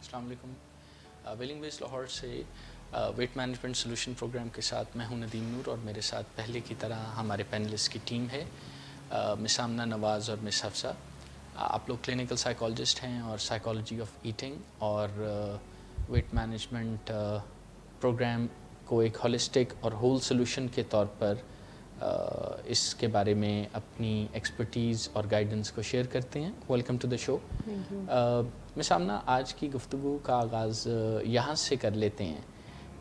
السلام علیکم. ویلنگ بیس لاہور سے ویٹ مینجمنٹ سولوشن پروگرام کے ساتھ میں ہوں ندیم نور، اور میرے ساتھ پہلے کی طرح ہمارے پینلسٹ کی ٹیم ہے، مس آمنہ نواز اور مس حفصہ. آپ لوگ کلینکل سائیکالوجسٹ ہیں اور سائیکالوجی آف ایٹنگ اور ویٹ مینجمنٹ پروگرام کو ایک ہولسٹک اور ہول سولوشن کے طور پر اس کے بارے میں اپنی ایکسپرٹیز اور گائیڈنس کو شیئر کرتے ہیں. ویلکم ٹو دا شو. مس آمنہ، آج کی گفتگو کا آغاز یہاں سے کر لیتے ہیں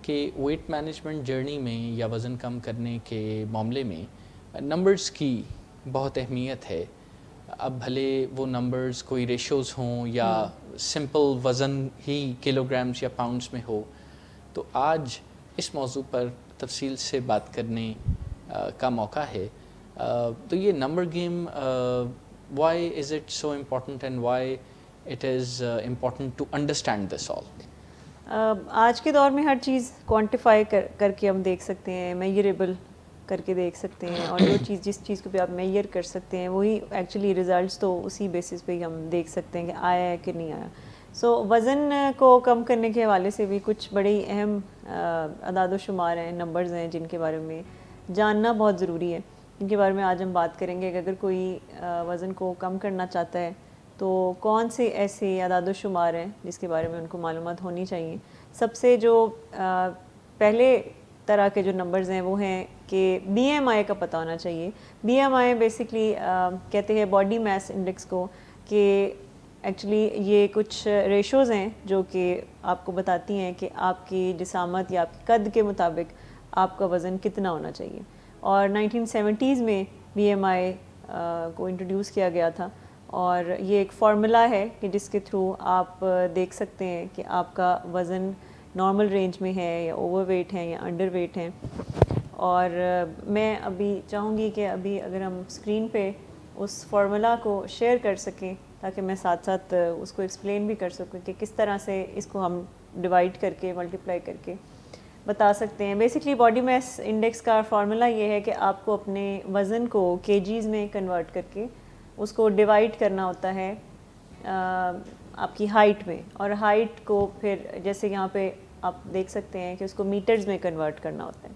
کہ ویٹ مینجمنٹ جرنی میں یا وزن کم کرنے کے معاملے میں نمبرز کی بہت اہمیت ہے. اب بھلے وہ نمبرز کوئی ریشوز ہوں یا سمپل وزن ہی کلو گرامز یا پاؤنڈز میں ہو، تو آج اس موضوع پر تفصیل سے بات کرنے کا موقع ہے. تو یہ number game why is it so important and why it is important to understand this all? آج کے دور میں ہر چیز کوانٹیفائی کر کے ہم دیکھ سکتے ہیں، میئریبل کر کے دیکھ سکتے ہیں، اور جو چیز جس چیز کو بھی آپ میئر کر سکتے ہیں وہی ایکچولی ریزلٹس تو اسی بیسس پہ ہی ہم دیکھ سکتے ہیں کہ آیا ہے کہ نہیں آیا. سو وزن کو کم کرنے کے حوالے سے بھی کچھ بڑی اہم اعداد و شمار ہیں، نمبرز ہیں جن کے بارے میں جاننا بہت ضروری ہے، جن کے بارے میں آج ہم بات کریں گے کہ اگر کوئی وزن کو کم کرنا چاہتا ہے تو کون سے ایسے اعداد و شمار ہیں جس کے بارے میں ان کو معلومات ہونی چاہیے. سب سے جو پہلے طرح کے جو نمبرز ہیں وہ ہیں کہ بی ایم آئی کا پتہ ہونا چاہیے. بی ایم آئی بیسکلی کہتے ہیں باڈی میس انڈیکس کو، کہ ایکچولی یہ کچھ ریشوز ہیں جو کہ آپ کو بتاتی ہیں کہ آپ کی جسامت یا آپ کے قد کے مطابق آپ کا وزن کتنا ہونا چاہیے. اور 1970s میں بی ایم آئی کو انٹروڈیوس کیا گیا تھا، اور یہ ایک فارمولا ہے کہ جس کے تھرو آپ دیکھ سکتے ہیں کہ آپ کا وزن نارمل رینج میں ہے یا اوور ویٹ ہے یا انڈر ویٹ ہے. اور میں ابھی چاہوں گی کہ ابھی اگر ہم اسکرین پہ اس فارمولا کو شیئر کر سکیں تاکہ میں ساتھ ساتھ اس کو ایکسپلین بھی کر سکوں کہ کس طرح سے اس کو ہم ڈیوائڈ کر کے ملٹیپلائی کر کے بتا سکتے ہیں. بیسکلی باڈی میس انڈیکس کا فارمولا یہ ہے کہ آپ کو اپنے وزن کو کے جیز میں کنورٹ کر کے اس کو ڈیوائڈ کرنا ہوتا ہے آپ کی ہائٹ میں، اور ہائٹ کو پھر جیسے یہاں پہ آپ دیکھ سکتے ہیں کہ اس کو میٹرز میں کنورٹ کرنا ہوتا ہے،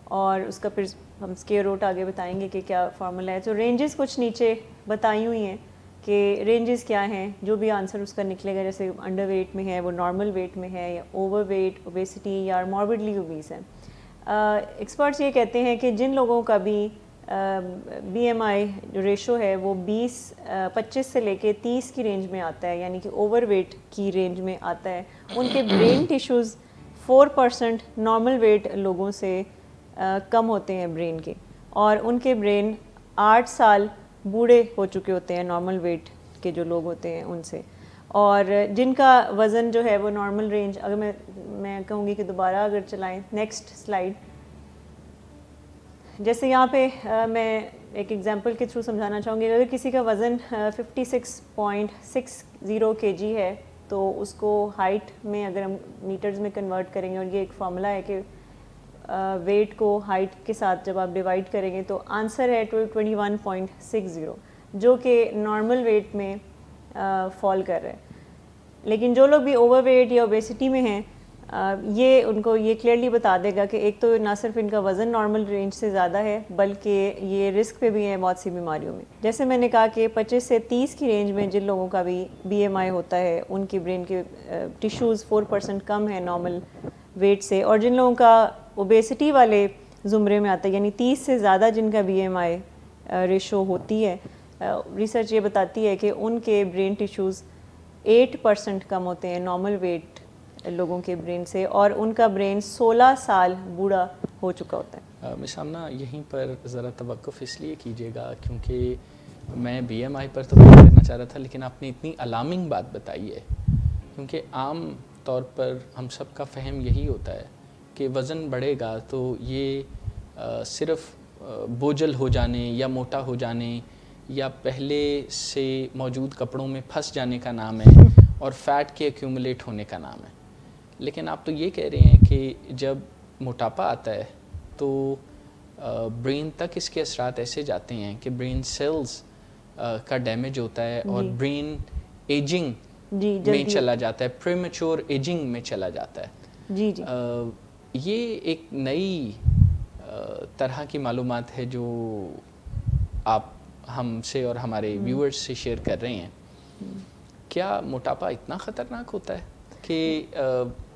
اور اس کا پھر ہم اسکیئر روٹ آگے بتائیں گے کہ کیا فارمولا ہے. تو رینجز کچھ نیچے بتائی ہوئی ہیں کہ رینجز کیا ہیں، جو بھی آنسر اس کا نکلے گا، جیسے انڈر ویٹ میں ہے وہ نارمل ویٹ میں ہے، یا اوور ویٹ اوبیسٹی یا ماربڈلی اوبیس ہے. ایکسپرٹس یہ کہتے ہیں کہ جن لوگوں کا بھی بی ایم آئی جو ریشو ہے وہ 25 سے لے کے 30 کی رینج میں آتا ہے، یعنی کہ اوور ویٹ کی رینج میں آتا ہے، ان کے برین ٹیشوز 4% نارمل ویٹ لوگوں سے کم ہوتے ہیں برین کے، اور ان کے برین 8 سال بوڑھے ہو چکے ہوتے ہیں نارمل ویٹ کے جو لوگ ہوتے ہیں ان سے. اور جن کا وزن جو ہے وہ نارمل رینج، اگر میں کہوں گی کہ دوبارہ اگر چلائیں نیکسٹ سلائیڈ، جیسے یہاں پہ میں ایک ایگزامپل کے تھرو سمجھانا چاہوں گی. اگر کسی کا وزن 56.60 kg ہے تو اس کو ہائٹ میں اگر ہم میٹرز میں کنورٹ کریں گے، اور یہ ایک فارمولا ہے کہ ویٹ کو ہائٹ کے ساتھ جب آپ ڈیوائڈ کریں گے تو آنسر ہے 21.60، جو کہ نارمل ویٹ میں فال کر رہا ہے. لیکن جو لوگ بھی اوور ویٹ یا اوبیسٹی میں ہیں، یہ ان کو یہ کلیئرلی بتا دے گا کہ ایک تو نہ صرف ان کا وزن نارمل رینج سے زیادہ ہے، بلکہ یہ رسک پہ بھی ہیں بہت سی بیماریوں میں. جیسے میں نے کہا کہ 25 سے 30 کی رینج میں جن لوگوں کا بھی بی ایم آئی ہوتا ہے ان کی برین کے ٹیشوز 4% کم ہے نارمل ویٹ سے، اور جن لوگوں کا اوبیسٹی والے زمرے میں آتا ہے، یعنی 30 سے زیادہ جن کا بی ایم آئی ریشو ہوتی ہے، ریسرچ یہ بتاتی ہے کہ ان کے برین ٹیشوز 8% کم ہوتے ہیں نارمل ویٹ لوگوں کے برین سے، اور ان کا برین 16 سال بوڑھا ہو چکا ہوتا ہے. مس آمنہ، یہیں پر ذرا توقف اس لیے کیجیے گا کیونکہ میں بی ایم آئی پر تو بات کرنا چاہ رہا تھا، لیکن آپ نے اتنی الارمنگ بات بتائی ہے، کیونکہ عام طور پر ہم سب کا فہم یہی ہوتا ہے کہ وزن بڑھے گا تو یہ صرف بوجھل ہو جانے یا موٹا ہو جانے یا پہلے سے موجود کپڑوں میں پھنس جانے کا نام ہے اور فیٹ کے ایکیومولیٹ ہونے کا نام ہے. لیکن آپ تو یہ کہہ رہے ہیں کہ جب موٹاپا آتا ہے تو برین تک اس کے اثرات ایسے جاتے ہیں کہ برین سیلز کا ڈیمیج ہوتا ہے اور برین ایجنگ میں چلا جاتا ہے, پریمیچور ایجنگ میں چلا جاتا ہے. جی جی یہ ایک نئی طرح کی معلومات ہے جو آپ ہم سے اور ہمارے ویورز سے شیئر کر رہے ہیں. کیا موٹاپا اتنا خطرناک ہوتا ہے کہ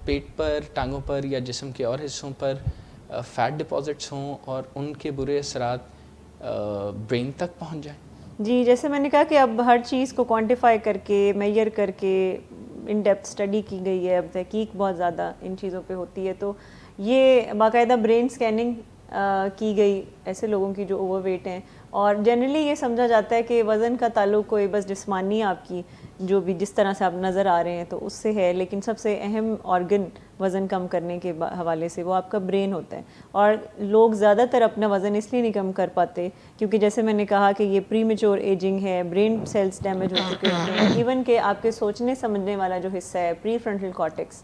پیٹ پر, ٹانگوں پر یا جسم کے اور حصوں پر فیٹ ڈپازٹس ہوں اور ان کے برے اثرات برین تک پہنچ جائیں؟ جی, جیسے میں نے کہا کہ اب ہر چیز کو کوانٹیفائی کر کے, میئر کر کے ان ڈیپتھ اسٹڈی کی گئی ہے, اب تحقیق بہت زیادہ ان چیزوں پہ ہوتی ہے. تو یہ باقاعدہ برین اسکیننگ کی گئی ایسے لوگوں کی جو اوور ویٹ ہیں, اور جنرلی یہ سمجھا جاتا ہے کہ وزن کا تعلق کوئی بس جسمانی آپ کی جو بھی جس طرح سے آپ نظر آ رہے ہیں تو اس سے ہے, لیکن سب سے اہم آرگن وزن کم کرنے کے حوالے سے وہ آپ کا برین ہوتا ہے. اور لوگ زیادہ تر اپنا وزن اس لیے نہیں کم کر پاتے کیونکہ جیسے میں نے کہا کہ یہ پری میچور ایجنگ ہے, برین سیلز ڈیمیج ہو چکے ہوتے ہیں, ایون کہ آپ کے سوچنے سمجھنے والا جو حصہ ہے پری فرنٹل کارٹیکس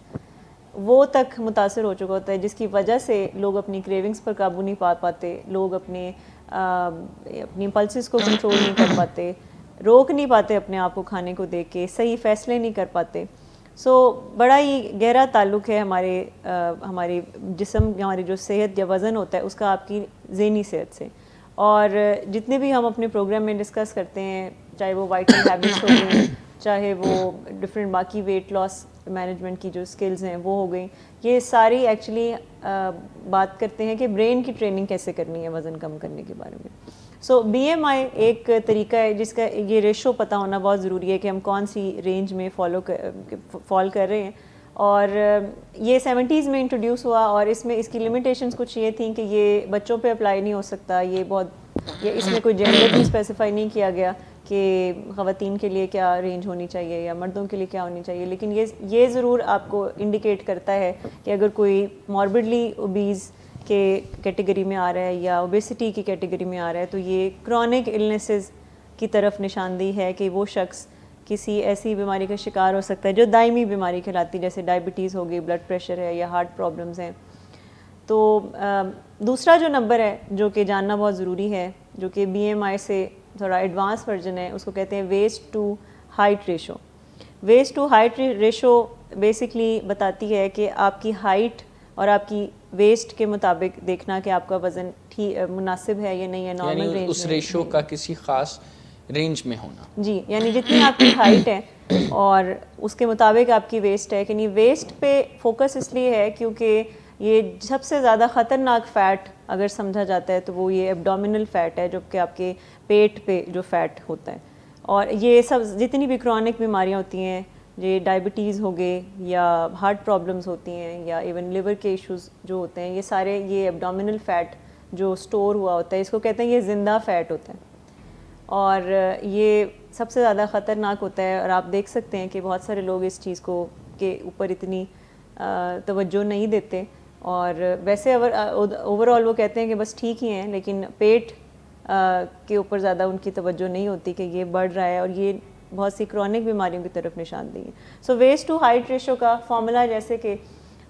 وہ تک متاثر ہو چکا ہوتا ہے, جس کی وجہ سے لوگ اپنی کریونگز پر قابو نہیں پا پاتے, لوگ اپنی پلسز کو کنٹرول نہیں کر پاتے, روک نہیں پاتے اپنے آپ کو کھانے کو دیکھ کے, صحیح فیصلے نہیں کر پاتے. سو بڑا ہی گہرا تعلق ہے ہمارے جسم, ہماری جو صحت یا وزن ہوتا ہے اس کا آپ کی ذہنی صحت سے. اور جتنے بھی ہم اپنے پروگرام میں ڈسکس کرتے ہیں, چاہے وہ وائٹل ہیبٹس ہو گئیں, چاہے وہ ڈفرینٹ باقی ویٹ لاس مینجمنٹ کی جو اسکلز ہیں وہ ہو گئیں, یہ ساری ایکچولی بات کرتے ہیں کہ برین کی ٹریننگ کیسے کرنی ہے وزن کم کرنے کے بارے میں. سو بی ایم آئی ایک طریقہ ہے جس کا یہ ریشو پتہ ہونا بہت ضروری ہے کہ ہم کون سی رینج میں فال کر رہے ہیں. اور یہ 70s میں انٹروڈیوس ہوا, اور اس میں اس کی لمیٹیشنز کچھ یہ تھیں کہ یہ بچوں پہ اپلائی نہیں ہو سکتا, یہ اس میں کوئی جینڈر بھی اسپیسیفائی نہیں کیا گیا کہ خواتین کے لیے کیا رینج ہونی چاہیے یا مردوں کے لیے کیا ہونی چاہیے. لیکن یہ ضرور آپ کو انڈیکیٹ کرتا ہے کہ اگر کوئی ماربڈلی اوبیز کے کیٹیگری میں آ رہا ہے یا اوبیسٹی کی کیٹیگری میں آ رہا ہے تو یہ کرونک النیسز کی طرف نشاندہی ہے کہ وہ شخص کسی ایسی بیماری کا شکار ہو سکتا ہے جو دائمی بیماری کہلاتی ہے, جیسے ڈائبٹیز ہو گئی, بلڈ پریشر ہے یا ہارٹ پرابلمز ہیں. تو دوسرا جو نمبر ہے جو کہ جاننا بہت ضروری ہے, جو کہ بی ایم آئی سے تھوڑا ایڈوانس ورژن ہے, اس کو کہتے ہیں waist to height ratio. Waist to height ratio basically بتاتی ہے کہ آپ کی ہائٹ اور آپ کی ویسٹ کے مطابق دیکھنا کہ آپ کا وزن مناسب ہے یا نہیں ہے, نارمل رینج میں, اس ریشو کا کسی خاص رینج میں ہونا. جی, یعنی جتنی آپ کی ہائٹ ہے اور اس کے مطابق آپ کی ویسٹ ہے. یعنی ویسٹ پہ فوکس اس لیے ہے کیونکہ یہ سب سے زیادہ خطرناک فیٹ اگر سمجھا جاتا ہے تو وہ یہ ایبڈومینل فیٹ ہے, جو کہ آپ کے پیٹ پہ جو فیٹ ہوتا ہے. اور یہ سب جتنی بھی کرونک بیماریاں ہوتی ہیں, یہ ڈائبٹیز ہو گئے یا ہارٹ پرابلمز ہوتی ہیں یا ایون لیور کے ایشوز جو ہوتے ہیں, یہ سارے یہ ایبڈومینل فیٹ جو سٹور ہوا ہوتا ہے اس کو کہتے ہیں یہ زندہ فیٹ ہوتا ہے, اور یہ سب سے زیادہ خطرناک ہوتا ہے. اور آپ دیکھ سکتے ہیں کہ بہت سارے لوگ اس چیز کو کے اوپر اتنی توجہ نہیں دیتے, اور ویسے اوور آل وہ کہتے ہیں کہ بس ٹھیک ہی ہیں, لیکن پیٹ کے اوپر زیادہ ان کی توجہ نہیں ہوتی کہ یہ بڑھ رہا ہے اور یہ بہت سی کرونک بیماریوں کی طرف نشاندہی ہے. سو ویسٹ ٹو ہائٹ ریشو کا فارمولا جیسے کہ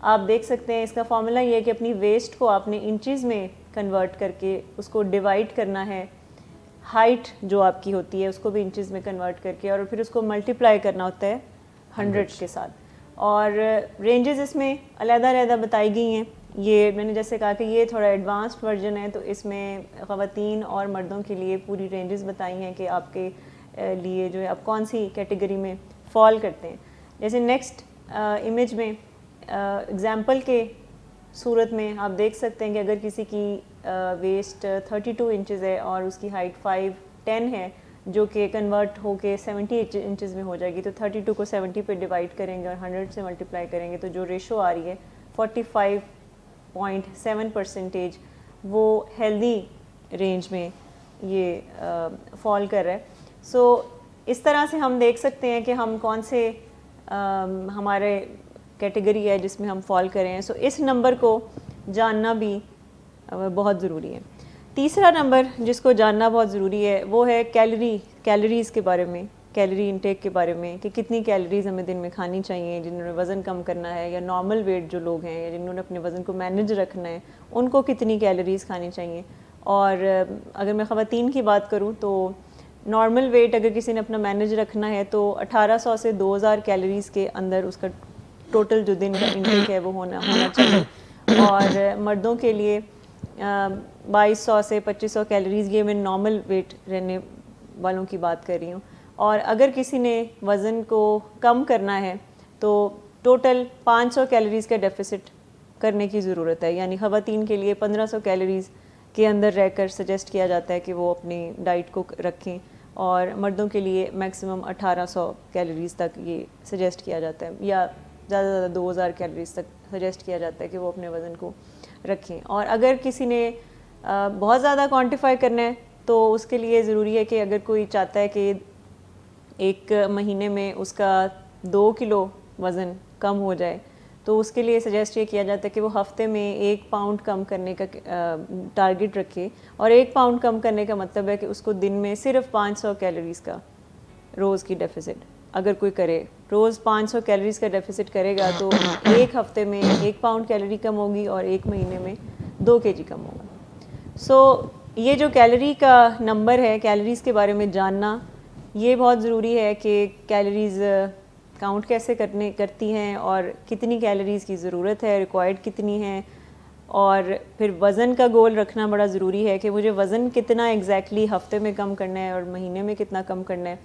آپ دیکھ سکتے ہیں, اس کا فارمولا یہ ہے کہ اپنی ویسٹ کو آپ نے انچز میں کنورٹ کر کے اس کو ڈیوائڈ کرنا ہے, ہائٹ جو آپ کی ہوتی ہے اس کو بھی انچز میں کنورٹ کر کے, اور پھر اس کو ملٹیپلائی کرنا ہوتا ہے 100 کے ساتھ. اور رینجز اس میں علیحدہ علیحدہ بتائی گئی ہیں. یہ میں نے جیسے کہا کہ یہ تھوڑا ایڈوانسڈ ورژن ہے, تو اس میں خواتین اور مردوں کے لیے پوری رینجز بتائی ہیں کہ آپ کے لیے جو ہے آپ کون سی کیٹیگری میں فال کرتے ہیں. جیسے نیکسٹ امیج میں اگزامپل کے صورت میں آپ دیکھ سکتے ہیں کہ اگر کسی کی ویسٹ 32 انچز ہے اور اس کی ہائٹ 5'10" ہے, جو کہ کنورٹ ہو کے 70 انچز میں ہو جائے گی, تو 32 کو 70 پہ ڈیوائڈ کریں گے اور 100 سے ملٹیپلائی کریں گے تو جو ریشو آ رہی ہے 45.7% وہ ہیلدی رینج میں یہ فال کر رہا ہے. سو اس طرح سے ہم دیکھ سکتے ہیں کہ ہم کون سے ہمارے کیٹیگری ہے جس میں ہم فال کریں ہیں. سو اس نمبر کو جاننا بھی بہت ضروری ہے. تیسرا نمبر جس کو جاننا بہت ضروری ہے وہ ہے کیلریز کے بارے میں, کیلری انٹیک کے بارے میں, کہ کتنی کیلریز ہمیں دن میں کھانی چاہیے جنہوں نے وزن کم کرنا ہے, یا نارمل ویٹ جو لوگ ہیں یا جنہوں نے اپنے وزن کو مینیج رکھنا ہے ان کو کتنی کیلریز کھانی چاہیے. اور اگر میں خواتین کی بات کروں تو نارمل ویٹ اگر کسی نے اپنا مینیج رکھنا ہے تو 1800 سے 2000 کیلوریز کے اندر اس کا ٹوٹل جو دن کا انٹیک ہے وہ ہونا چاہیے. اور مردوں کے لیے 2200 سے 2500 کیلوریز, یہ میں نارمل ویٹ رہنے والوں کی بات کر رہی ہوں. اور اگر کسی نے وزن کو کم کرنا ہے تو ٹوٹل 500 کیلوریز کا ڈیفیسٹ کرنے کی ضرورت ہے. یعنی خواتین کے لیے 1500 کیلوریز کے اندر رہ کر سجیسٹ کیا جاتا ہے کہ وہ اپنی ڈائٹ کو رکھیں, اور مردوں کے لیے میکسیمم 1800 کیلوریز تک یہ سجیسٹ کیا جاتا ہے, یا زیادہ سے زیادہ 2000 کیلوریز تک سجیسٹ کیا جاتا ہے کہ وہ اپنے وزن کو رکھیں. اور اگر کسی نے بہت زیادہ کوانٹیفائی کرنا ہے تو اس کے لیے ضروری ہے کہ اگر کوئی چاہتا ہے کہ ایک مہینے میں اس کا 2 کلو وزن کم ہو جائے تو اس کے لیے سجیسٹ یہ کیا جاتا ہے کہ وہ ہفتے میں 1 پاؤنڈ کم کرنے کا ٹارگٹ رکھے. اور 1 پاؤنڈ کم کرنے کا مطلب ہے کہ اس کو دن میں صرف 500 کیلوریز کا روز کی ڈیفیسٹ اگر کوئی کرے, روز 500 کیلوریز کا ڈیفیسٹ کرے گا تو ایک ہفتے میں 1 پاؤنڈ کیلوری کم ہوگی اور ایک مہینے میں 2 kg کم ہوگا. سو یہ جو کیلوری کا نمبر ہے, کیلوریز کے بارے میں جاننا یہ بہت ضروری ہے کہ کیلوریز کاؤنٹ کیسے کرتی ہیں اور کتنی کیلوریز کی ضرورت ہے, ریکوائرڈ کتنی ہیں. اور پھر وزن کا گول رکھنا بڑا ضروری ہے کہ مجھے وزن کتنا ایگزیکٹلی ہفتے میں کم کرنا ہے اور مہینے میں کتنا کم کرنا ہے.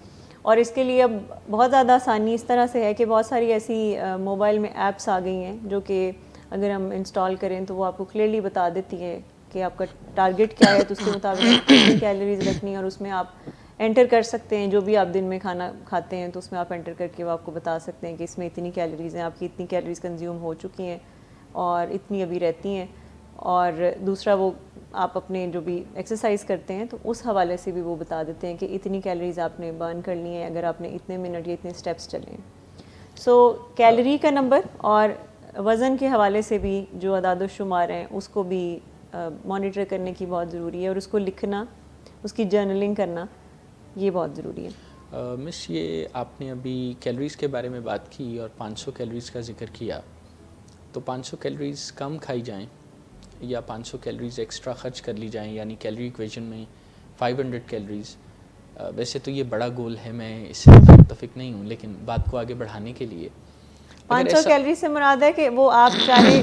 اور اس کے لیے اب بہت زیادہ آسانی اس طرح سے ہے کہ بہت ساری ایسی موبائل میں ایپس آ گئی ہیں جو کہ اگر ہم انسٹال کریں تو وہ آپ کو کلیئرلی بتا دیتی ہے کہ آپ کا ٹارگٹ کیا ہے, تو اس کے مطابق کتنی کیلوریز رکھنی ہے, اور اس میں آپ انٹر کر سکتے ہیں جو بھی آپ دن میں کھانا کھاتے ہیں تو اس میں آپ انٹر کر کے وہ آپ کو بتا سکتے ہیں کہ اس میں اتنی کیلوریز ہیں, آپ کی اتنی کیلوریز کنزیوم ہو چکی ہیں اور اتنی ابھی رہتی ہیں. اور دوسرا وہ آپ اپنے جو بھی ایکسرسائز کرتے ہیں تو اس حوالے سے بھی وہ بتا دیتے ہیں کہ اتنی کیلوریز آپ نے برن کرنی ہے اگر آپ نے اتنے منٹ یا اتنے اسٹیپس چلے ہیں. سو کیلوری کا نمبر اور وزن کے حوالے سے بھی جو اعداد و شمار ہیں اس کو بھی مانیٹر کرنے کی بہت ضروری ہے, اور اس کو لکھنا, اس کی جرنلنگ کرنا یہ بہت ضروری ہے. مس, یہ آپ نے ابھی کیلوریز کے بارے میں بات کی اور 500 کیلوریز کا ذکر کیا, تو 500 کیلوریز کم کھائی جائیں یا 500 کیلوریز ایکسٹرا خرچ کر لی جائیں, یعنی کیلوری ایکویشن میں 500 کیلوریز, ویسے تو یہ بڑا گول ہے, میں اس سے متفق نہیں ہوں, لیکن بات کو آگے بڑھانے کے لیے 500 کیلوری سے مراد ہے کہ وہ آپ چاہے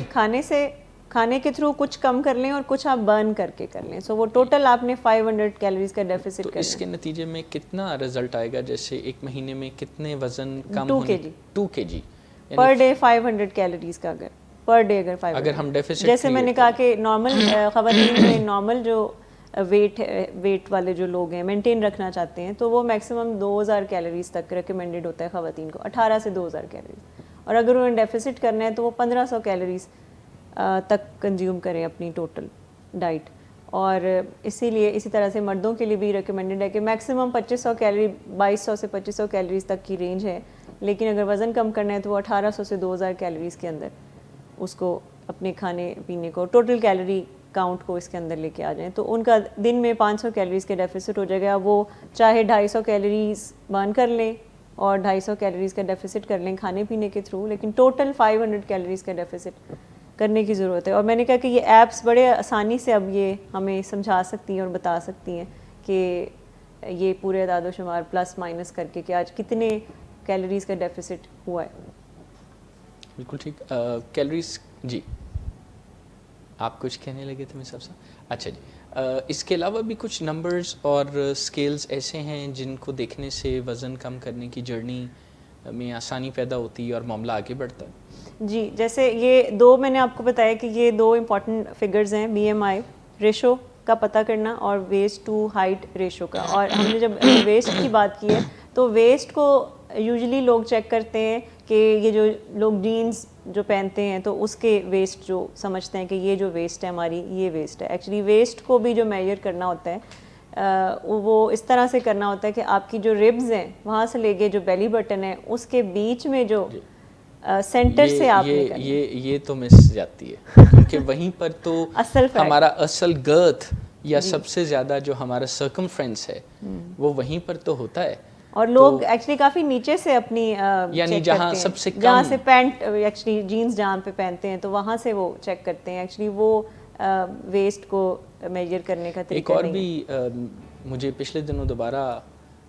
کھانے کے تھرو کچھ کم کر لیں اور کچھ آپ برن کر کے کر لیں. سو وہ ٹوٹل آپ نے 500 کیلوریز کا ڈیفیسٹ کرنا ہے. اس کے نتیجے میں کتنا رزلٹ آئے گا, جیسے ایک مہینے میں کتنے وزن کم 2 ہونے, kg 2 kg per day 500 calories کا, اگر پر ڈے اگر ہم ڈیفیسٹ, جیسے میں نے کہا کہ نارمل خواتین میں نارمل جو ویٹ والے جو لوگ ہیں مینٹین رکھنا چاہتے ہیں تو وہ میکسیمم 2000 کیلوریز تک ریکمینڈیڈ ہوتا ہے خواتین کو, 18 سے 2000 کیلوریز. اور اگر انہیں ڈیفیسٹ کرنا ہے تو وہ 1500 کیلوریز تک کنزیوم کریں اپنی ٹوٹل ڈائٹ. اور اسی طرح سے مردوں کے لیے بھی ریکمینڈیڈ ہے کہ میکسیمم 2500 کیلوری, 2200 سے 2500 کیلوریز تک کی رینج ہے, لیکن اگر وزن کم کرنا ہے تو وہ 1800 سے 2000 کیلوریز کے اندر اس کو اپنے کھانے پینے کو ٹوٹل کیلوری کاؤنٹ کو اس کے اندر لے کے آ جائیں. تو ان کا دن میں 500 کیلوریز کے ڈیفیسٹ ہو جائے گا. وہ چاہے 250 کیلوریز برن کر لیں اور 250 کیلوریز کا ڈیفیسٹ کر لیں کھانے پینے کے تھرو, لیکن ٹوٹل 500 کیلوریز کا ڈیفیسٹ کرنے کی ضرورت ہے. اور میں نے کہا کہ یہ ایپس بڑے آسانی سے اب یہ ہمیں سمجھا سکتی ہیں اور بتا سکتی ہیں کہ یہ پورے اعداد و شمار پلس مائنس کر کے کہ آج کتنے کیلوریز کا ڈیفیسٹ ہوا ہے. بالکل ٹھیک. کیلوریز, جی آپ کچھ کہنے لگے تھے مس افسر. اچھا جی, اس کے علاوہ بھی کچھ نمبرز اور اسکیلز ایسے ہیں جن کو دیکھنے سے وزن کم کرنے کی جرنی میں آسانی پیدا ہوتی ہے اور معاملہ آگے بڑھتا ہے. جی, جیسے یہ 2 میں نے آپ کو بتایا کہ یہ 2 امپورٹنٹ فگرز ہیں, BMI ریشو کا پتہ کرنا اور ویسٹ ٹو ہائٹ ریشو کا. اور ہم نے جب ویسٹ کی بات کی ہے تو ویسٹ کو یوزلی لوگ چیک کرتے ہیں کہ یہ جو لوگ جینز جو پہنتے ہیں تو اس کے ویسٹ جو سمجھتے ہیں کہ یہ جو ویسٹ ہے ہماری یہ ویسٹ ہے. ایکچولی ویسٹ کو بھی جو میجر کرنا ہوتا ہے وہ اس طرح سے کرنا ہوتا ہے کہ آپ کی جو ریبز ہیں وہاں سے لے کے جو بیلی بٹن ہے اس کے بیچ میں جو سینٹر سے آپ نے یہ تو مس جاتی ہے کیونکہ وہیں پر تو ہمارا اصل گرتھ یا سب سے زیادہ جو ہمارا سرکمفرنس ہے وہ وہیں پر تو ہوتا ہے. اور لوگ ایکچولی کافی نیچے سے اپنی یعنی جہاں سب سے کم, جہاں سے پینٹ ایکچولی جینز جہاں پہ پہنتے ہیں تو وہاں سے وہ چیک کرتے ہیں. ایکچولی وہ ویسٹ کو میجر کرنے کا طریقہ ایک اور بھی مجھے پچھلے دنوں دوبارہ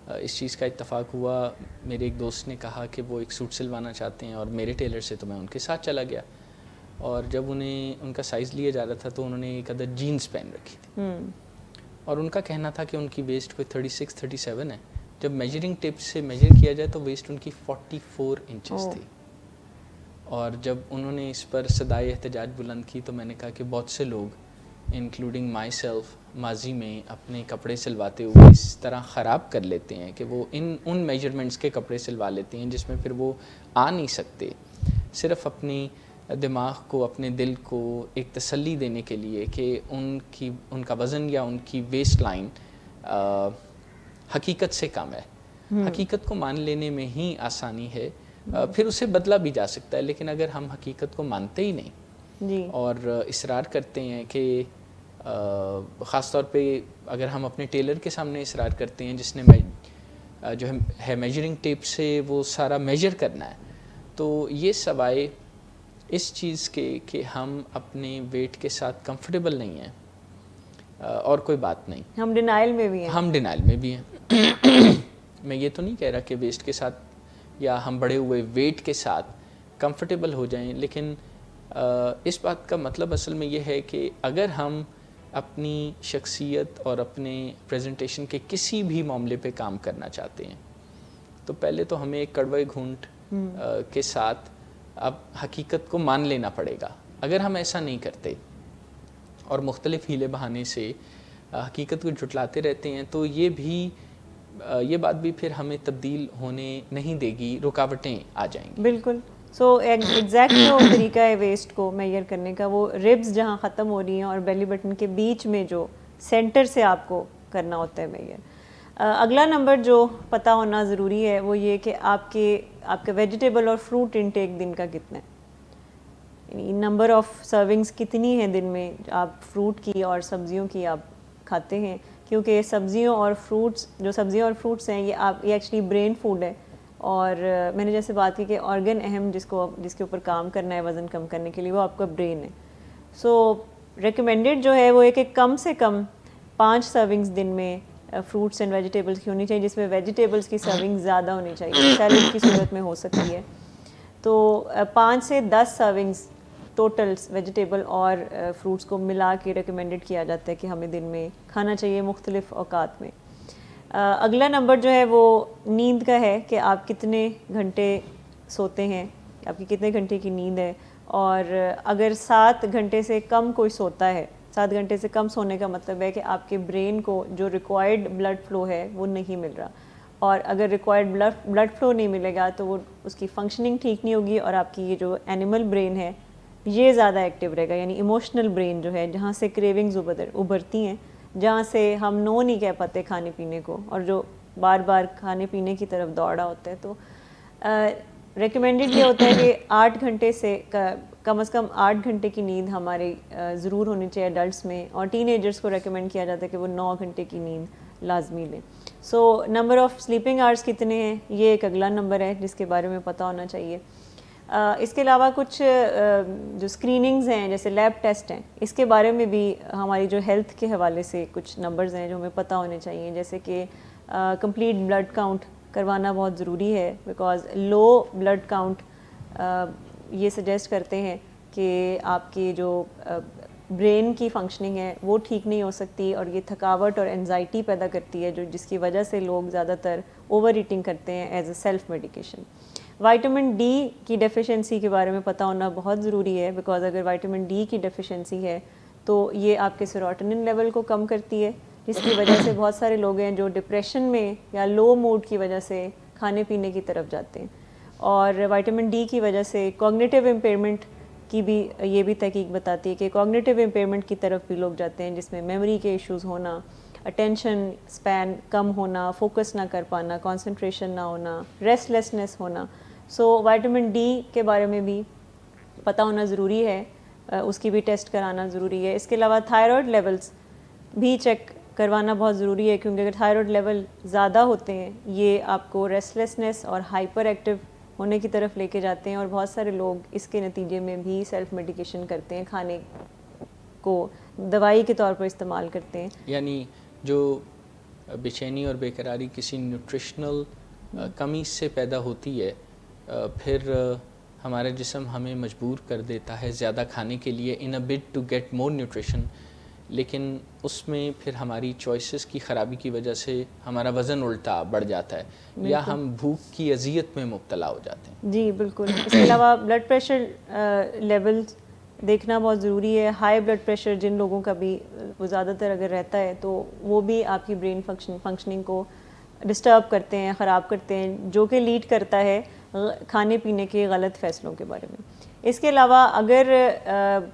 اس چیز کا اتفاق ہوا، میرے ایک دوست نے کہا کہ وہ ایک سوٹ سلوانا چاہتے ہیں اور میرے ٹیلر سے، تو میں ان کے ساتھ چلا گیا، اور جب انہیں ان کا سائز لیا جا رہا تھا تو انہوں نے ایک عدد جینز پہن رکھی تھی، اور ان کا کہنا تھا کہ ان کی ویسٹ کوئی 36 37 ہے. جب میجرنگ ٹیپ سے میجر کیا جائے تو ویسٹ ان کی 44 انچز تھی. اور جب انہوں نے اس پر صدائے احتجاج بلند کی تو میں نے کہا کہ بہت سے لوگ انکلوڈنگ مائی سیلف ماضی میں اپنے کپڑے سلواتے ہوئے اس طرح خراب کر لیتے ہیں کہ وہ ان میجرمنٹس کے کپڑے سلوا لیتے ہیں جس میں پھر وہ آ نہیں سکتے. صرف اپنی دماغ کو، اپنے دل کو ایک تسلی دینے کے لیے کہ ان کا وزن یا ان کی ویسٹ لائن حقیقت سے کم ہے. حقیقت کو مان لینے میں ہی آسانی ہے، پھر اسے بدلا بھی جا سکتا ہے، لیکن اگر ہم حقیقت کو مانتے ہی نہیں اور اصرار کرتے ہیں کہ خاص طور پہ اگر ہم اپنے ٹیلر کے سامنے اصرار کرتے ہیں جس نے جو ہے میجرنگ ٹیپ سے وہ سارا میجر کرنا ہے، تو یہ سوائے اس چیز کے کہ ہم اپنے ویٹ کے ساتھ کمفرٹیبل نہیں ہیں اور کوئی بات نہیں. ہم ڈینائل میں بھی ہیں. میں یہ تو نہیں کہہ رہا کہ ویسٹ کے ساتھ یا ہم بڑھے ہوئے ویٹ کے ساتھ کمفرٹیبل ہو جائیں، لیکن اس بات کا مطلب اصل میں یہ ہے کہ اگر ہم اپنی شخصیت اور اپنے پریزنٹیشن کے کسی بھی معاملے پہ کام کرنا چاہتے ہیں تو پہلے تو ہمیں ایک کڑوے گھونٹ کے ساتھ اب حقیقت کو مان لینا پڑے گا. اگر ہم ایسا نہیں کرتے اور مختلف ہیلے بہانے سے حقیقت کو جھٹلاتے رہتے ہیں تو یہ بات بھی پھر ہمیں تبدیل ہونے نہیں دے گی، رکاوٹیں آ جائیں گی. بالکل. سو ایگزیکٹ جو طریقہ ہے ویسٹ کو میئر کرنے کا، وہ ربز جہاں ختم ہو رہی ہیں اور بیلی بٹن کے بیچ میں جو سینٹر سے آپ کو کرنا ہوتا ہے میئر. اگلا نمبر جو پتہ ہونا ضروری ہے وہ یہ کہ آپ کا ویجیٹیبل اور فروٹ انٹیک دن کا کتنا ہے، یعنی نمبر آف سرونگس کتنی ہیں دن میں آپ فروٹ کی اور سبزیوں کی آپ کھاتے ہیں، کیونکہ سبزیوں اور فروٹس ہیں یہ ایکچولی برین فوڈ ہے. اور میں نے جیسے بات کی کہ آرگن اہم جس کے اوپر کام کرنا ہے وزن کم کرنے کے لیے وہ آپ کا برین ہے. سو ریکمینڈیڈ جو ہے وہ ہے کہ کم سے کم 5 سرونگس دن میں فروٹس اینڈ ویجیٹیبلس کی ہونی چاہیے، جس میں ویجیٹیبلس کی سرونگ زیادہ ہونی چاہیے، سیلڈ کی صورت میں ہو سکتی ہے. تو 5 سے 10 سرونگس ٹوٹل ویجیٹیبل اور فروٹس کو ملا کے ریکمینڈڈ کیا جاتا ہے کہ ہمیں دن میں کھانا چاہیے مختلف اوقات میں. اگلا نمبر جو ہے وہ نیند کا ہے کہ آپ کتنے گھنٹے سوتے ہیں، آپ کی کتنے گھنٹے کی نیند ہے. اور اگر 7 گھنٹے سے کم کوئی سوتا ہے، 7 گھنٹے سے کم سونے کا مطلب ہے کہ آپ کے برین کو جو ریکوائرڈ بلڈ فلو ہے وہ نہیں مل رہا، اور اگر ریکوائرڈ بلڈ فلو نہیں ملے گا تو وہ اس کی فنکشننگ ٹھیک نہیں ہوگی، اور آپ کی یہ جو اینیمل برین ہے یہ زیادہ ایکٹیو رہے گا، یعنی ایموشنل برین جو ہے جہاں سے کریونگز ابھرتی ہیں، جہاں سے ہم نو نہیں کہہ پاتے کھانے پینے کو، اور جو بار بار کھانے پینے کی طرف دوڑا ہوتا ہے. تو ریکمینڈڈ یہ ہوتا ہے کہ 8 گھنٹے سے کم از کم 8 گھنٹے کی نیند ہماری ضرور ہونی چاہیے ایڈلٹس میں، اور ٹین ایجرس کو ریکمینڈ کیا جاتا ہے کہ وہ 9 گھنٹے کی نیند لازمی لیں. سو نمبر آف سلیپنگ آورس کتنے ہیں یہ ایک اگلا نمبر ہے جس کے بارے میں پتہ ہونا چاہیے. اس کے علاوہ کچھ جو اسکریننگز ہیں جیسے لیب ٹیسٹ ہیں، اس کے بارے میں بھی ہماری جو ہیلتھ کے حوالے سے کچھ نمبرز ہیں جو ہمیں پتہ ہونے چاہیے، جیسے کہ کمپلیٹ بلڈ کاؤنٹ کروانا بہت ضروری ہے، بیکاز لو بلڈ کاؤنٹ یہ سجیسٹ کرتے ہیں کہ آپ کی جو برین کی فنکشننگ ہے وہ ٹھیک نہیں ہو سکتی، اور یہ تھکاوٹ اور انزائٹی پیدا کرتی ہے جس کی وجہ سے لوگ زیادہ تر اوور ایٹنگ کرتے ہیں as a self medication. Vitamin D کی ڈیفیشنسی کے بارے میں پتہ ہونا بہت ضروری ہے، بیکاز اگر وائٹامن ڈی کی ڈیفیشنسی ہے تو یہ آپ کے سیروٹونن لیول کو کم کرتی ہے، جس کی وجہ سے بہت سارے لوگ ہیں جو ڈپریشن میں یا لو موڈ کی وجہ سے کھانے پینے کی طرف جاتے ہیں. اور وائٹامن ڈی کی وجہ سے کوگنیٹیو امپیئرمنٹ کی بھی یہ بھی تحقیق بتاتی ہے کہ کوگنیٹیو امپیئرمنٹ کی طرف بھی لوگ جاتے ہیں، جس میں میموری کے ایشوز ہونا، اٹینشن اسپین کم ہونا، فوکس نہ کر پانا، کنسنٹریشن نہ ہونا، ریسٹ لیسنس ہونا. سو وائٹامن ڈی کے بارے میں بھی پتہ ہونا ضروری ہے، اس کی بھی ٹیسٹ کرانا ضروری ہے. اس کے علاوہ تھائرائڈ لیولز بھی چیک کروانا بہت ضروری ہے، کیونکہ اگر تھائرائڈ لیول زیادہ ہوتے ہیں یہ آپ کو ریسٹ لیسنس اور ہائپر ایکٹیو ہونے کی طرف لے کے جاتے ہیں، اور بہت سارے لوگ اس کے نتیجے میں بھی سیلف میڈیکیشن کرتے ہیں، کھانے کو دوائی کے طور پر استعمال کرتے ہیں. یعنی جو بے چینی اور بے قراری کسی نیوٹریشنل کمی سے پیدا ہوتی ہے، پھر ہمارا جسم ہمیں مجبور کر دیتا ہے زیادہ کھانے کے لیے in a bid to get more nutrition, لیکن اس میں پھر ہماری چوائسیز کی خرابی کی وجہ سے ہمارا وزن الٹا بڑھ جاتا ہے یا ہم بھوک کی اذیت میں مبتلا ہو جاتے ہیں۔ جی بالکل. اس کے علاوہ بلڈ پریشر لیول دیکھنا بہت ضروری ہے. ہائی بلڈ پریشر جن لوگوں کا بھی وہ زیادہ تر اگر رہتا ہے تو وہ بھی آپ کی برین فنکشننگ کو ڈسٹرب کرتے ہیں، خراب کرتے ہیں، جو کہ لیڈ کرتا ہے کھانے پینے کے غلط فیصلوں کے بارے میں. اس کے علاوہ اگر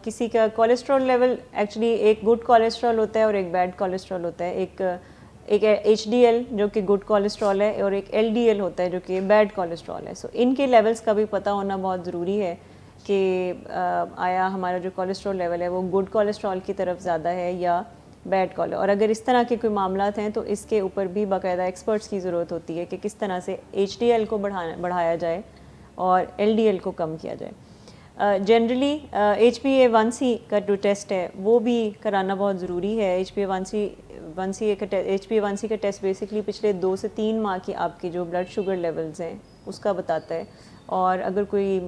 کسی کا کولیسٹرول لیول، ایکچولی ایک گڈ کولیسٹرول ہوتا ہے اور ایک بیڈ کولیسٹرول ہوتا ہے، ایک ایچ ڈی ایل جو کہ گڈ کولیسٹرول ہے اور ایک ایل ڈی ایل ہوتا ہے جو کہ بیڈ کولیسٹرول ہے. سو ان کے لیولز کا بھی پتہ ہونا بہت ضروری ہے کہ آیا ہمارا جو کولیسٹرول لیول ہے وہ گڈ کولیسٹرول کی طرف زیادہ ہے یا بیڈ کولیسٹرول. اور اگر اس طرح کے کوئی معاملات ہیں تو اس کے اوپر بھی باقاعدہ ایکسپرٹس کی ضرورت ہوتی ہے کہ کس طرح سے ایچ ڈی ایل کو بڑھایا جائے اور ایل ڈی ایل کو کم کیا جائے. Generally H P A 1C کا جو ٹیسٹ ہے وہ بھی کرانا بہت ضروری ہے. ایچ پی اے 1C کا ٹیسٹ بیسکلی پچھلے 2 سے 3 ماہ کی آپ کی جو بلڈ شوگر لیولز ہیں اس کا بتاتا ہے. اور اگر کوئی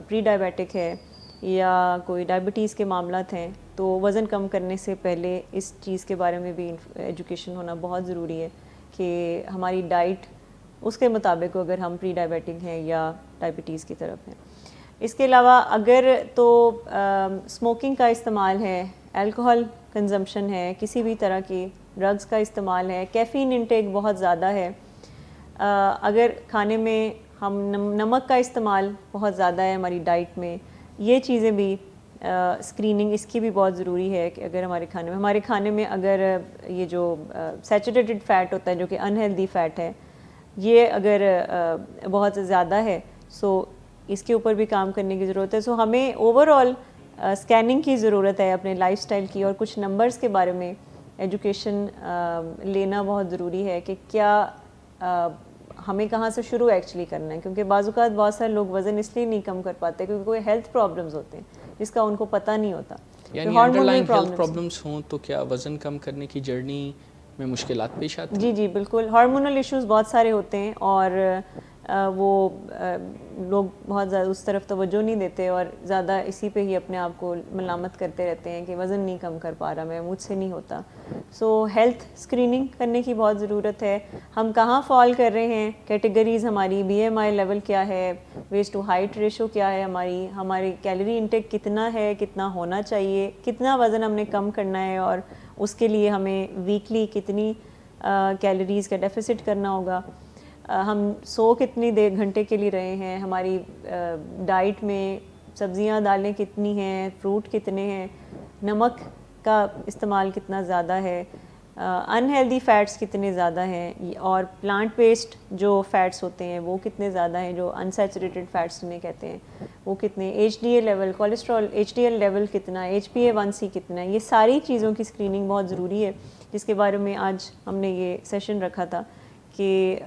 پری ڈائبیٹک ہے یا کوئی ڈائبٹیز کے معاملات ہیں تو وزن کم کرنے سے پہلے اس چیز کے بارے میں بھی ایجوکیشن ہونا بہت ضروری ہے کہ ہماری ڈائٹ اس کے مطابق اگر ہم پری ڈائبیٹک ہیں یا ڈائبٹیز کی طرف ہیں. اس کے علاوہ اگر تو اسموکنگ کا استعمال ہے، الکوہل کنزمپشن ہے، کسی بھی طرح کی ڈرگز کا استعمال ہے، کیفین انٹیک بہت زیادہ ہے، اگر کھانے میں ہم نمک کا استعمال بہت زیادہ ہے ہماری ڈائٹ میں، یہ چیزیں بھی اسکریننگ اس کی بھی بہت ضروری ہے کہ اگر ہمارے کھانے میں اگر یہ جو سیچوریٹڈ فیٹ ہوتا ہے جو کہ انہیلدی فیٹ ہے یہ اگر بہت زیادہ ہے سو اس کے اوپر بھی کام کرنے کی ضرورت ہے. سو ہمیں اوور آل اسکیننگ کی ضرورت ہے اپنے لائف سٹائل کی اور کچھ نمبرز کے بارے میں ایجوکیشن لینا بہت ضروری ہے کہ کیا ہمیں کہاں سے شروع ایکچولی کرنا ہے. کیونکہ بعض اوقات بہت سارے لوگ وزن اس لیے نہیں کم کر پاتے کیونکہ کوئی ہیلتھ پرابلمز ہوتے ہیں جس کا ان کو پتہ نہیں ہوتا. یعنی انڈرلائن ہیلتھ پرابلمز ہوں تو کیا وزن کم کرنے کی جرنی میں مشکلات پیش آتی ہیں؟ جی بالکل. ہارمونل ایشوز بہت سارے ہوتے ہیں اور وہ لوگ بہت زیادہ اس طرف توجہ نہیں دیتے اور زیادہ اسی پہ ہی اپنے آپ کو ملامت کرتے رہتے ہیں کہ وزن نہیں کم کر پا رہا میں، مجھ سے نہیں ہوتا. سو ہیلتھ اسکریننگ کرنے کی بہت ضرورت ہے. ہم کہاں فال کر رہے ہیں، کیٹیگریز ہماری بی ایم آئی لیول کیا ہے، ویسٹ ٹو ہائٹ ریشو کیا ہے، ہماری کیلری انٹیک کتنا ہے، کتنا ہونا چاہیے، کتنا وزن ہم نے کم کرنا ہے اور اس کے لیے ہمیں ویکلی کتنی کیلریز کا ڈیفیسٹ کرنا ہوگا، ہم سو کتنی گھنٹے کے لیے رہے ہیں، ہماری ڈائٹ میں سبزیاں دالیں کتنی ہیں، فروٹ کتنے ہیں، نمک کا استعمال کتنا زیادہ ہے، انہیلدی فیٹس کتنے زیادہ ہیں اور پلانٹ بیسڈ جو فیٹس ہوتے ہیں وہ کتنے زیادہ ہیں، جو انسیچوریٹڈ فیٹس جنہیں کہتے ہیں وہ کتنے، H D L level, cholesterol H D L level کتنا، ایچ پی اے 1C کتنا ہے. یہ ساری چیزوں کی اسکریننگ بہت ضروری ہے جس کے بارے میں آج ہم نے یہ سیشن رکھا تھا کہ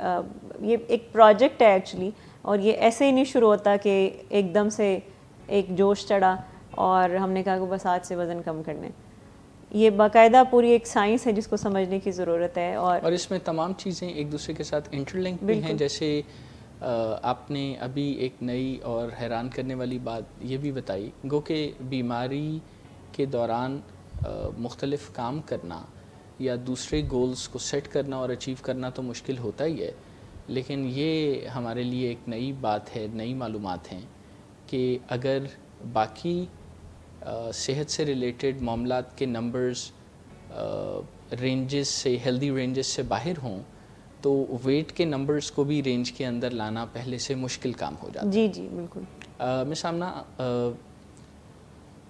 یہ ایک پروجیکٹ ہے ایکچولی اور یہ ایسے ہی نہیں شروع ہوتا کہ ایک دم سے ایک جوش چڑھا اور ہم نے کہا کہ بس آج سے وزن کم کرنے. یہ باقاعدہ پوری ایک سائنس ہے جس کو سمجھنے کی ضرورت ہے اور اس میں تمام چیزیں ایک دوسرے کے ساتھ انٹر لنک بھی ہیں. جیسے آپ نے ابھی ایک نئی اور حیران کرنے والی بات یہ بھی بتائی، گو کہ بیماری کے دوران مختلف کام کرنا یا دوسرے گولز کو سیٹ کرنا اور اچیو کرنا تو مشکل ہوتا ہی ہے، لیکن یہ ہمارے لیے ایک نئی بات ہے، نئی معلومات ہیں کہ اگر باقی صحت سے ریلیٹڈ معاملات کے نمبرز رینجز سے، ہیلدی رینجز سے باہر ہوں تو ویٹ کے نمبرز کو بھی رینج کے اندر لانا پہلے سے مشکل کام ہو جاتا ہے. جی بالکل. مس آمنہ،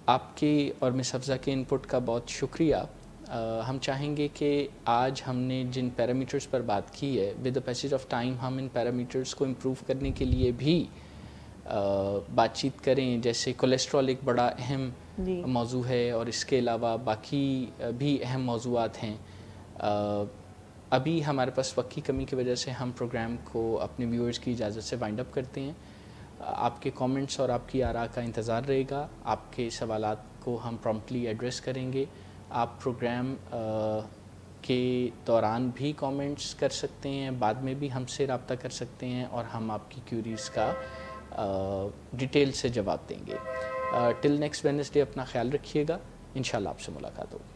آپ کے اور مس حفصہ کے انپٹ کا بہت شکریہ. ہم چاہیں گے کہ آج ہم نے جن پیرامیٹرز پر بات کی ہے، with the passage of time ہم ان پیرامیٹرز کو امپروو کرنے کے لیے بھی بات چیت کریں. جیسے کولیسٹرول ایک بڑا اہم موضوع ہے اور اس کے علاوہ باقی بھی اہم موضوعات ہیں. ابھی ہمارے پاس وقت کی کمی کی وجہ سے ہم پروگرام کو اپنے ویورز کی اجازت سے وائنڈ اپ کرتے ہیں. آپ کے کامنٹس اور آپ کی آراء کا انتظار رہے گا. آپ کے سوالات کو ہم پرومپٹلی ایڈریس کریں گے. آپ پروگرام کے دوران بھی کامنٹس کر سکتے ہیں, بعد میں بھی ہم سے رابطہ کر سکتے ہیں, اور ہم آپ کی کیوریز کا ڈیٹیل سے جواب دیں گے. ٹل نیکسٹ وینسڈے اپنا خیال رکھیے گا, انشاءاللہ آپ سے ملاقات ہوگی.